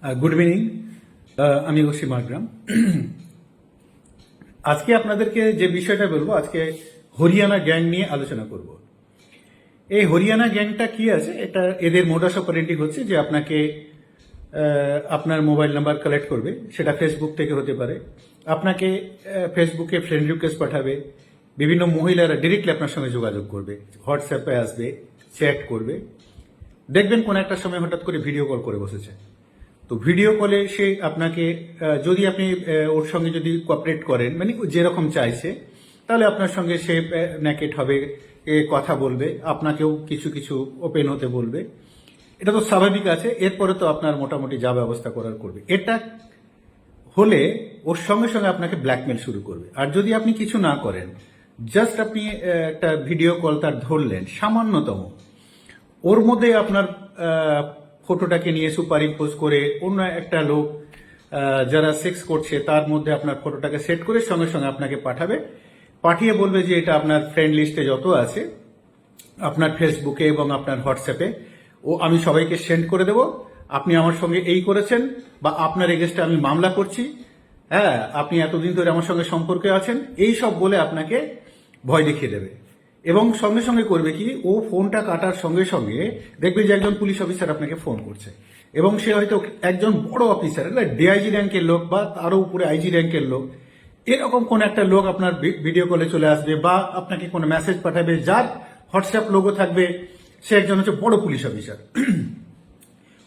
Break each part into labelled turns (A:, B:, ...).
A: Good evening. আমি OC Margram. আজকে আপনাদেরকে যে বিষয়টা বলবো, আজকে হরিয়ানা গ্যাং নিয়ে আলোচনা করব। এই হরিয়ানা গ্যাংটা কি আছে, এটা এদের মোডাস অপারেন্ডি হচ্ছে যে আপনাকে আপনার মোবাইল নাম্বার কালেক্ট করবে, সেটা ফেসবুক থেকে হতে পারে। আপনাকে ফেসবুকে ফ্রেন্ড রিকোয়েস্ট পাঠাবে, বিভিন্ন মহিলারা ডিরেক্টলি আপনার সঙ্গে যোগাযোগ করবে, হোয়াটসঅ্যাপে আসবে, চ্যাট করবে। দেখবেন কোন একটা সময় হঠাৎ করে ভিডিও কল করে বসেছে। তো ভিডিও কলে সে আপনাকে যদি আপনি ওর সঙ্গে যদি কোঅপারেট করেন, মানে যেরকম চাইছে, তাহলে আপনার সঙ্গে সে নেকেট হবে, কথা বলবে, আপনাকেও কিছু কিছু ওপেন হতে বলবে। এটা তো স্বাভাবিক আছে। এরপরে তো আপনার মোটামুটি যা ব্যবস্থা করার করবে। এটা হলে ওর সঙ্গে সঙ্গে আপনাকে ব্ল্যাকমেল শুরু করবে। আর যদি আপনি কিছু না করেন, জাস্ট আপনি একটা ভিডিও কল তার ধরলেন সামান্যতম, ওর মধ্যে আপনার ফটোটাকে নিয়ে সুপার ইম্পোজ করে অন্য একটা লোক যারা সেক্স করছে তার মধ্যে আপনার ফটোটাকে সেট করে সঙ্গে সঙ্গে আপনাকে পাঠিয়ে বলবে যে এটা আপনার ফ্রেন্ড লিস্টে যত আছে আপনার ফেসবুকে এবং আপনার হোয়াটসঅ্যাপে আমি সবাইকে সেন্ড করে দেব। আপনি আমার সঙ্গে এই করেছেন, বা আপনার এগেস্টে আমি মামলা করছি, হ্যাঁ আপনি এতদিন ধরে আমার সঙ্গে সম্পর্কে আছেন, এই সব বলে আপনাকে ভয় দেখিয়ে দেবে। এবং সঙ্গে সঙ্গে করবে কি, ও ফোনটা কাটার সঙ্গে সঙ্গে দেখবে যে একজন পুলিশ অফিসার আপনাকে ফোন করছে, এবং সে হয়তো একজন বড় অফিসার, ডিআইজি র্যাঙ্কের লোক বা তারও উপরে আইজি র্যাঙ্কের লোক, এরকম কোন একটা লোক আপনার ভিডিও কলে চলে আসবে বা আপনাকে কোনো মেসেজ পাঠাবে, যার হোয়াটসঅ্যাপ লোগো থাকবে সে একজন হচ্ছে বড় পুলিশ অফিসার।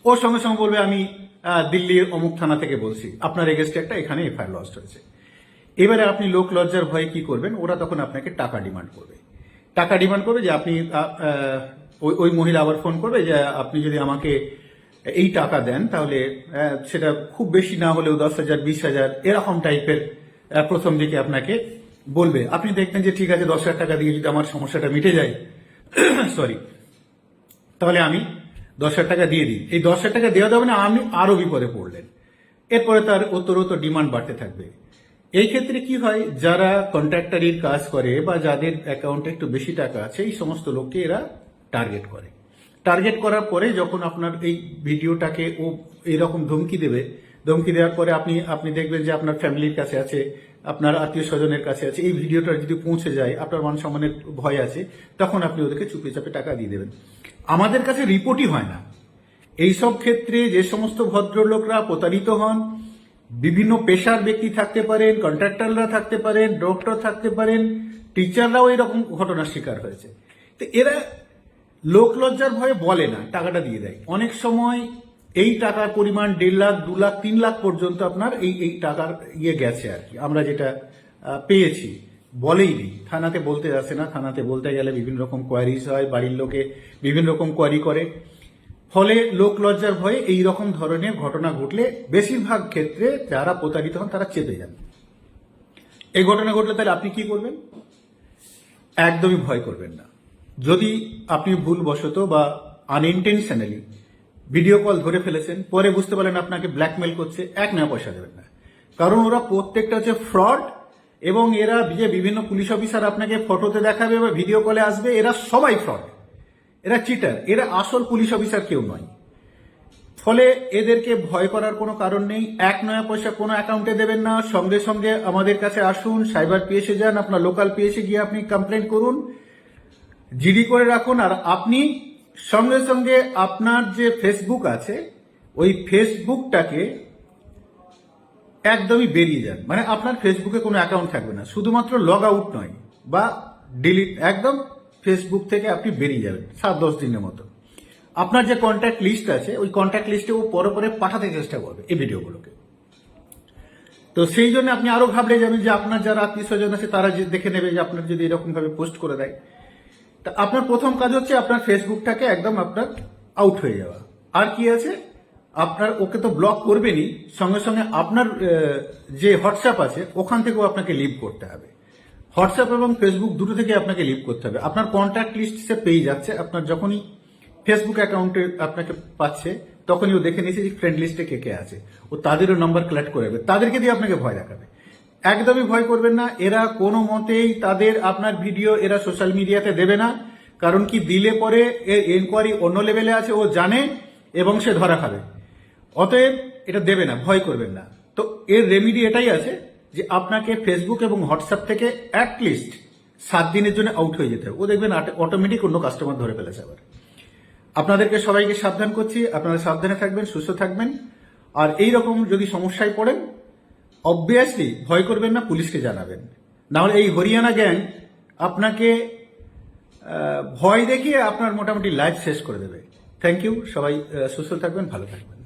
A: ওর সঙ্গে সঙ্গে বলবে আমি দিল্লির অমুক থানা থেকে বলছি, আপনার এগেস্টে একটা এখানে এফআইআর লস্ট হয়েছে। এবারে আপনি লোক লজ্জার ভয়ে কি করবেন, ওরা তখন আপনাকে টাকা ডিমান্ড করবে। যে আপনি ওই মহিলা আবার ফোন করবে যে আপনি যদি আমাকে এই টাকা দেন তাহলে সেটা খুব বেশি না হলেও 10,000 20,000 এরকম টাইপের প্রথম দিকে আপনাকে বলবে। আপনি দেখবেন যে ঠিক আছে 10,000 টাকা দিয়ে যদি আমার সমস্যাটা মিটে যায়, সরি, তাহলে আমি 10,000 টাকা দিয়ে দিই। এই 10,000 টাকা দেওয়া যাবে না, আপনি আরো বিপদে পড়লেন। এরপরে তার উত্তরোত্তর ডিমান্ড বাড়তে থাকবে। এই ক্ষেত্রে কি হয়, যারা কন্ট্রাক্টরির কাজ করে বা যাদের অ্যাকাউন্টে একটু বেশি টাকা আছে, এই সমস্ত লোককে এরা টার্গেট করার পরে যখন আপনার এই ভিডিওটাকে ও এইরকম ধমকি দেওয়ার পরে আপনি দেখবেন যে আপনার ফ্যামিলির কাছে আছে, আপনার আত্মীয় স্বজনের কাছে আছে, এই ভিডিওটা যদি পৌঁছে যায়, আপনার মান সম্মানের ভয় আছে, তখন আপনি ওদেরকে চুপে চাপে টাকা দিয়ে দেবেন। আমাদের কাছে রিপোর্টই হয় না। এইসব ক্ষেত্রে যে সমস্ত ভদ্রলোকরা প্রতারিত হন, বিভিন্ন পেশার ব্যক্তি থাকতে পারেন, কন্ট্রাক্টররা থাকতে পারেন, ডক্টর থাকতে পারেন, টিচাররাও এরকম ঘটনার শিকার হয়েছে। তো এরা লোক লজ্জার ভয়ে বলে না, টাকাটা দিয়ে দেয়। অনেক সময় এই টাকার পরিমাণ 1.5 লাখ 2 লাখ 3 লাখ পর্যন্ত আপনার এই টাকার গেছে আর কি। আমরা যেটা পেয়েছি, বলেই নেই, থানাতে বলতে আসে না, থানাতে বলতে গেলে বিভিন্ন রকম কোয়ারিজ হয়, বাড়ির লোকে বিভিন্ন রকম কোয়ারি করে, ফলে লোক লজ্জার ভয়ে এই রকম ধরনের ঘটনা ঘটলে বেশিরভাগ ক্ষেত্রে যারা প্রতারিত হন তারা চেপে যান। এই ঘটনা ঘটলে তাহলে আপনি কি করবেন? একদমই ভয় করবেন না। যদি আপনি ভুলবশত বা আনইনটেনশনালি ভিডিও কল ধরে ফেলেছেন, পরে বুঝতে পারলেন আপনাকে ব্ল্যাকমেল করছে, 1 নয়া পয়সা দেবেন না। কারণ ওরা প্রত্যেকটা হচ্ছে ফ্রড, এবং এরা যে বিভিন্ন পুলিশ অফিসার আপনাকে ফটোতে দেখাবে বা ভিডিও কলে আসবে, এরা সবাই ফ্রড, এরা চিটার, এরা আসল পুলিশ অফিসার কেউ নয়। ফলে এদেরকে ভয় করার কোনো কারণ নেই। 1 নয়া পয়সা কোনো অ্যাকাউন্টে দেবেন না। সঙ্গে সঙ্গে আমাদের কাছে আসুন, সাইবার পিএসে যান, আপনার লোকাল পিএসে গিয়ে আপনি কমপ্লেন করুন, জিডি করে রাখুন। আর আপনি সঙ্গে সঙ্গে আপনার যে ফেসবুক আছে, ওই ফেসবুকটাকে একদমই বেরিয়ে যান। মানে আপনার ফেসবুকে কোনো অ্যাকাউন্ট থাকবে না, শুধুমাত্র লগ আউট নয় বা ডিলিট, একদম ফেসবুক থেকে আপনি বেরিয়ে যাবেন 7-10 দিনের মতো। আপনার যে কন্ট্যাক্ট লিস্ট আছে, ওই কন্ট্যাক্ট লিস্টে ও পরে পাঠাতে চেষ্টা করবে এই ভিডিওগুলোকে। তো সেই জন্য আপনি আরো ঘাবড়ে যাবেন যে আপনার যারা আত্মীয় স্বজন আছে তারা দেখে নেবে যে আপনার যদি এরকম ভাবে পোস্ট করে দেয়। তা আপনার প্রথম কাজ হচ্ছে আপনার ফেসবুকটাকে একদম আপনার আউট হয়ে যাওয়া। আর কি আছে, আপনার ওকে তো ব্লক করবেনই, সঙ্গে সঙ্গে আপনার যে হোয়াটসঅ্যাপ আছে ওখান থেকেও আপনাকে লিভ করতে হবে। হোয়াটসঅ্যাপ এবং ফেসবুক দুটো থেকে আপনাকে লিভ করতে হবে। আপনার কন্ট্যাক্ট লিস্ট সে পেয়ে যাচ্ছে, আপনার যখনই ফেসবুক অ্যাকাউন্টে আপনাকে পাচ্ছে তখনই ও দেখে নিয়েছে যে ফ্রেন্ড লিস্টে কে কে আছে, ও তাদেরও নাম্বার কালেক্ট করে নেবে, তাদেরকে দিয়ে আপনাকে ভয় দেখাবে। একদমই ভয় করবেন না। এরা কোনো মতেই আপনার ভিডিও এরা সোশ্যাল মিডিয়াতে দেবে না। কারণ কি, দিলে পরে এর এনকোয়ারি অন্য লেভেলে আছে, ও জানে এবং সে ধরা খাবে। অতএব এটা দেবে না, ভয় করবেন না। তো এর রেমিডি এটাই আছে যে আপনাকে ফেসবুক এবং হোয়াটসঅ্যাপ থেকে অ্যাটলিস্ট 7 দিনের জন্য আউট হয়ে যেতে হবে। ও দেখবেন অটোমেটিক অন্য কাস্টমার ধরে ফেলেছে আবার। আপনাদেরকে সবাইকে সাবধান করছি, আপনারা সাবধানে থাকবেন, সুস্থ থাকবেন। আর এই রকম যদি সমস্যায় পড়েন, অবভিয়াসলি ভয় করবেন না, পুলিশকে জানাবেন। নাহলে এই হরিয়ানা গ্যাং আপনাকে ভয় দেখিয়ে আপনার মোটামুটি লাইফ শেষ করে দেবে। থ্যাংক ইউ, সবাই সুস্থ থাকবেন, ভালো থাকবেন।